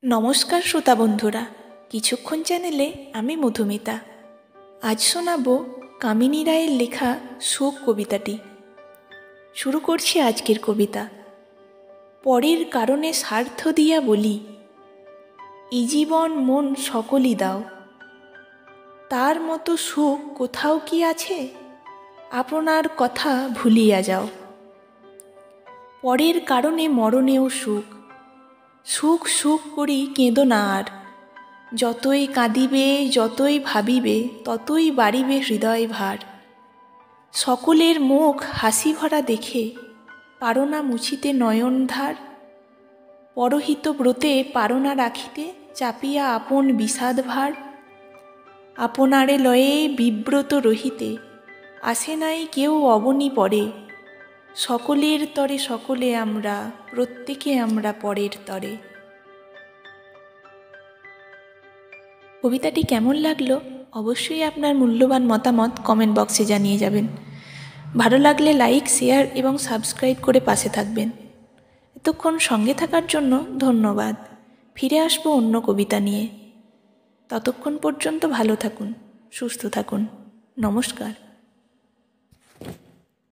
নমস্কার শ্রোতা বন্ধুরা, কিছুক্ষণ চ্যানেলে আমি মধুমিতা। আজ শোনাব কামিনী রায়ের লেখা শোক কবিতাটি। শুরু করছি আজকের কবিতা। পরের কারণে স্বার্থ দিয়া বলি, এই জীবন মন সকলই দাও। তার মতো সুখ কোথাও কি আছে, আপনার কথা ভুলিয়া যাও। পরের কারণে মরণেও সুখ, সুখ সুখ করি কেঁদো না আর। যতই কাঁদিবে যতই ভাবিবে ততই বাড়িবে হৃদয় ভার। সকলের মুখ হাসি ভরা দেখে পারো না মুছিতে নয়ন ধার। পরহিত ব্রতে পারো না রাখিতে চাপিয়া আপন বিষাদ ভার। আপনারে লয়ে বিব্রত রহিতে আসে নাই কেউ অবনী পরে। সকলের তরে সকলে আমরা, প্রত্যেকে আমরা পরের তরে। কবিতাটি কেমন লাগলো অবশ্যই আপনার মূল্যবান মতামত কমেন্ট বক্সে জানিয়ে যাবেন। ভালো লাগলে লাইক, শেয়ার এবং সাবস্ক্রাইব করে পাশে থাকবেন। এতক্ষণ সঙ্গে থাকার জন্য ধন্যবাদ। ফিরে আসবো অন্য কবিতা নিয়ে। ততক্ষণ পর্যন্ত ভালো থাকুন, সুস্থ থাকুন। নমস্কার।